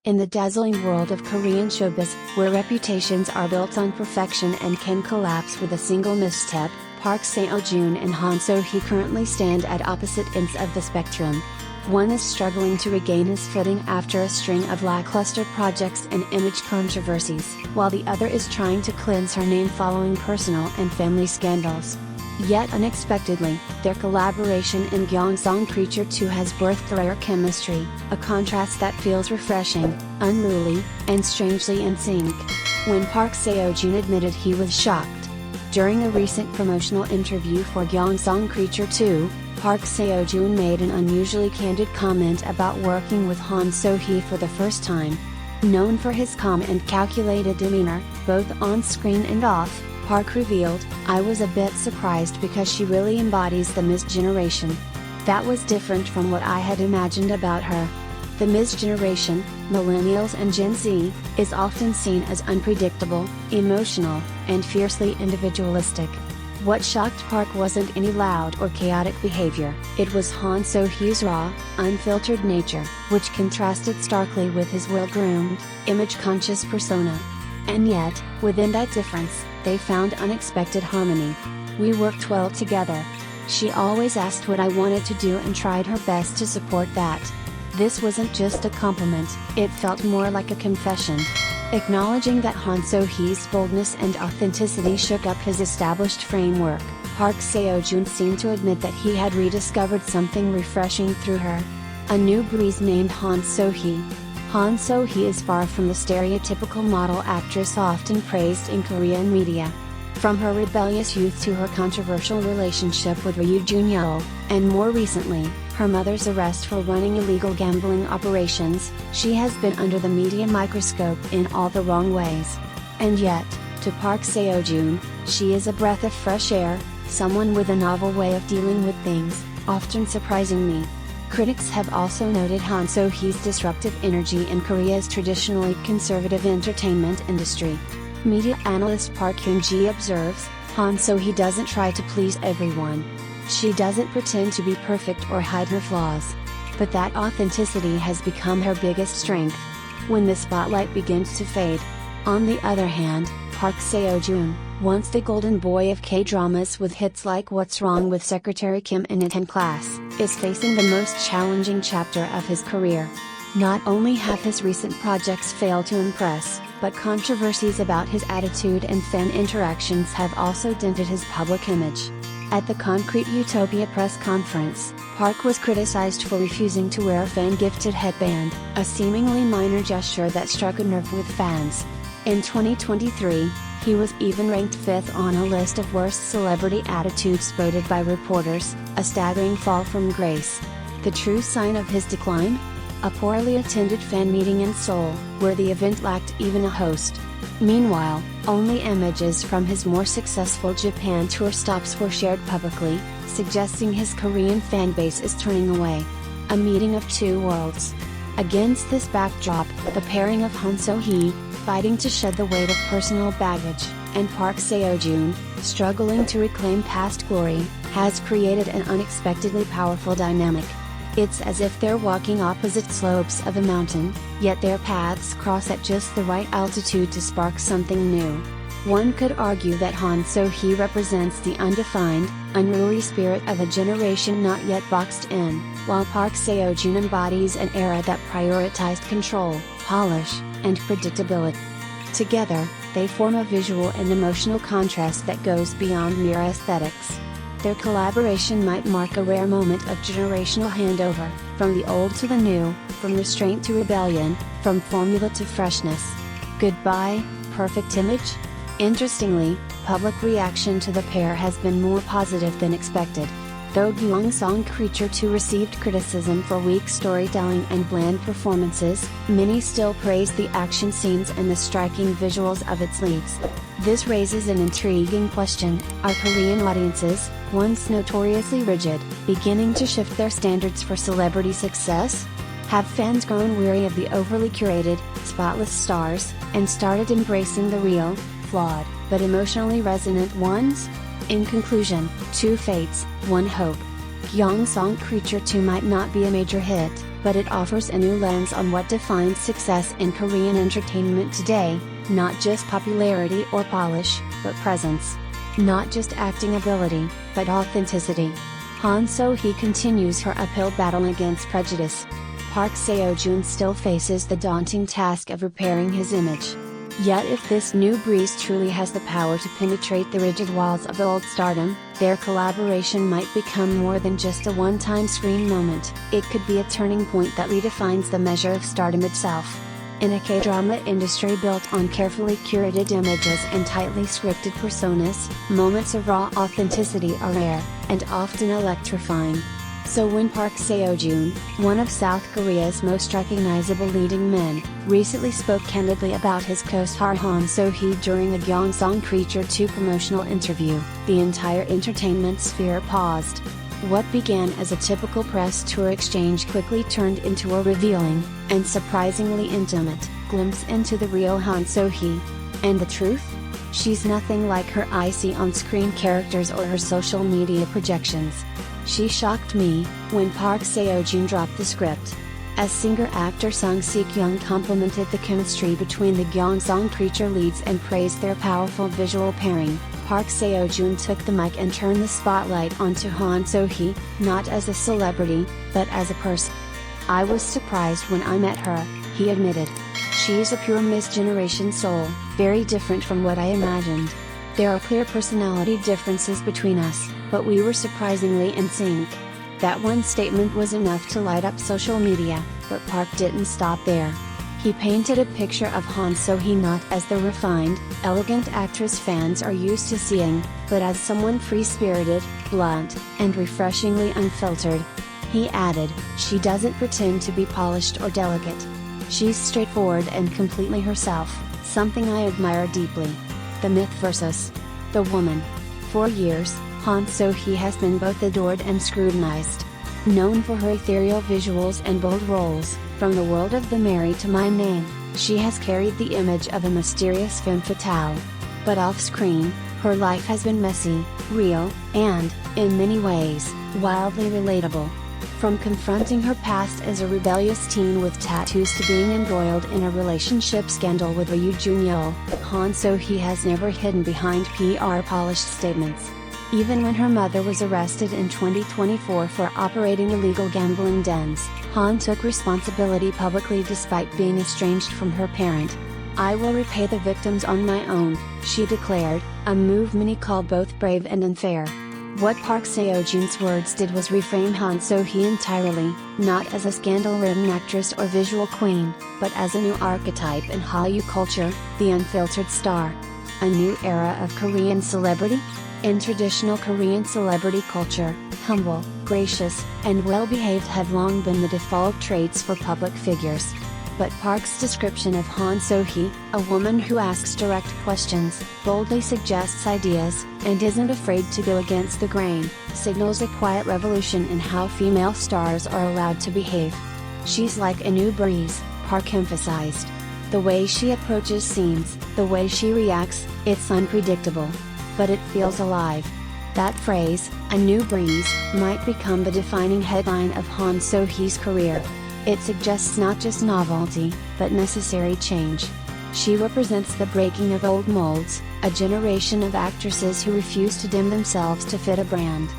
In the dazzling world of Korean showbiz, where reputations are built on perfection and can collapse with a single misstep, Park Seo Joon and Han So Hee currently stand at opposite ends of the spectrum. One is struggling to regain his footing after a string of lackluster projects and image controversies, while the other is trying to cleanse her name following personal and family scandals. Yet unexpectedly, their collaboration in Gyeongseong Creature 2 has birthed rare chemistry, a contrast that feels refreshing, unruly, and strangely in sync. When Park Seo Joon admitted he was shocked during a recent promotional interview for Gyeongseong Creature 2, Park Seo Joon made an unusually candid comment about working with Han So Hee for the first time. Known for his calm and calculated demeanor, both on screen and off, Park revealed, "I was a bit surprised because she really embodies the Ms. generation. That was different from what I had imagined about her." The Ms. generation, millennials and Gen Z, is often seen as unpredictable, emotional, and fiercely individualistic. What shocked Park wasn't any loud or chaotic behavior, it was Han So Hee's raw, unfiltered nature, which contrasted starkly with his well-groomed, image-conscious persona. And yet, within that difference, they found unexpected harmony. "We worked well together. She always asked what I wanted to do and tried her best to support that." This wasn't just a compliment, it felt more like a confession. Acknowledging that Han So Hee's boldness and authenticity shook up his established framework, Park Seo Joon seemed to admit that he had rediscovered something refreshing through her. A new breeze named Han So Hee. Han So Hee is far from the stereotypical model actress often praised in Korean media. From her rebellious youth to her controversial relationship with Ryu Jun-yeol, and more recently, her mother's arrest for running illegal gambling operations, she has been under the media microscope in all the wrong ways. And yet, to Park Seo Joon, she is a breath of fresh air, someone with a novel way of dealing with things, often surprising me. Critics have also noted Han So Hee's disruptive energy in Korea's traditionally conservative entertainment industry. Media analyst Park Hyun-ji observes, "Han So Hee doesn't try to please everyone. She doesn't pretend to be perfect or hide her flaws. But that authenticity has become her biggest strength when the spotlight begins to fade." On the other hand, Park Seo Joon, once the golden boy of K-dramas with hits like What's Wrong with Secretary Kim and It in Class, is facing the most challenging chapter of his career. Not only have his recent projects failed to impress, but controversies about his attitude and fan interactions have also dented his public image. At the Concrete Utopia press conference, Park was criticized for refusing to wear a fan-gifted headband, a seemingly minor gesture that struck a nerve with fans. In 2023, he was even ranked 5th on a list of worst celebrity attitudes voted by reporters, a staggering fall from grace. The true sign of his decline? A poorly attended fan meeting in Seoul, where the event lacked even a host. Meanwhile, only images from his more successful Japan tour stops were shared publicly, suggesting his Korean fanbase is turning away. A meeting of two worlds. Against this backdrop, the pairing of Han So Hee, fighting to shed the weight of personal baggage, and Park Seo Joon, struggling to reclaim past glory, has created an unexpectedly powerful dynamic. It's as if they're walking opposite slopes of a mountain, yet their paths cross at just the right altitude to spark something new. One could argue that Han So Hee represents the undefined, unruly spirit of a generation not yet boxed in, while Park Seo Joon embodies an era that prioritized control, polish, and predictability. Together, they form a visual and emotional contrast that goes beyond mere aesthetics. Their collaboration might mark a rare moment of generational handover, from the old to the new, from restraint to rebellion, from formula to freshness. Goodbye, perfect image? Interestingly, public reaction to the pair has been more positive than expected. Though Gyeongseong Creature 2 received criticism for weak storytelling and bland performances, many still praise the action scenes and the striking visuals of its leads. This raises an intriguing question: are Korean audiences, once notoriously rigid, beginning to shift their standards for celebrity success? Have fans grown weary of the overly curated, spotless stars, and started embracing the real, flawed, but emotionally resonant ones? In conclusion, two fates, one hope. Gyeongseong Creature 2 might not be a major hit, but it offers a new lens on what defines success in Korean entertainment today, not just popularity or polish, but presence. Not just acting ability, but authenticity. Han So Hee continues her uphill battle against prejudice. Park Seo Joon still faces the daunting task of repairing his image. Yet if this new breeze truly has the power to penetrate the rigid walls of old stardom, their collaboration might become more than just a one-time screen moment. It could be a turning point that redefines the measure of stardom itself. In a K-drama industry built on carefully curated images and tightly scripted personas, moments of raw authenticity are rare, and often electrifying. So when Park Seo Joon, one of South Korea's most recognizable leading men, recently spoke candidly about his co-star Han So Hee during a Gyeongseong Creature 2 promotional interview, the entire entertainment sphere paused. What began as a typical press tour exchange quickly turned into a revealing, and surprisingly intimate, glimpse into the real Han So Hee. And the truth? She's nothing like her icy on-screen characters or her social media projections. She shocked me, when Park Seo Joon dropped the script. As singer-actor Sung Si-kyung complimented the chemistry between the Gyeongseong Creature leads and praised their powerful visual pairing, Park Seo Joon took the mic and turned the spotlight onto Han So Hee, not as a celebrity, but as a person. "I was surprised when I met her," he admitted. "She's a pure Miss Generation soul, very different from what I imagined. There are clear personality differences between us, but we were surprisingly in sync." That one statement was enough to light up social media, but Park didn't stop there. He painted a picture of Han So Hee not as the refined, elegant actress fans are used to seeing, but as someone free-spirited, blunt, and refreshingly unfiltered. He added, "She doesn't pretend to be polished or delicate. She's straightforward and completely herself, something I admire deeply." The myth versus the woman. For years, Han So Hee has been both adored and scrutinized. Known for her ethereal visuals and bold roles, from The World of the Married to My Name, she has carried the image of a mysterious femme fatale. But off-screen, her life has been messy, real, and, in many ways, wildly relatable. From confronting her past as a rebellious teen with tattoos to being embroiled in a relationship scandal with Ryu Jun-yeol, Han So Hee has never hidden behind PR-polished statements. Even when her mother was arrested in 2024 for operating illegal gambling dens, Han took responsibility publicly despite being estranged from her parent. "I will repay the victims on my own," she declared, a move many called both brave and unfair. What Park Seo Joon's words did was reframe Han So Hee entirely, not as a scandal-ridden actress or visual queen, but as a new archetype in Hallyu culture, the unfiltered star. A new era of Korean celebrity? In traditional Korean celebrity culture, humble, gracious, and well-behaved have long been the default traits for public figures. But Park's description of Han So Hee, a woman who asks direct questions, boldly suggests ideas, and isn't afraid to go against the grain, signals a quiet revolution in how female stars are allowed to behave. "She's like a new breeze," Park emphasized. "The way she approaches scenes, the way she reacts, it's unpredictable. But it feels alive." That phrase, "a new breeze," might become the defining headline of Han So Hee's career. It suggests not just novelty, but necessary change. She represents the breaking of old molds, a generation of actresses who refuse to dim themselves to fit a brand.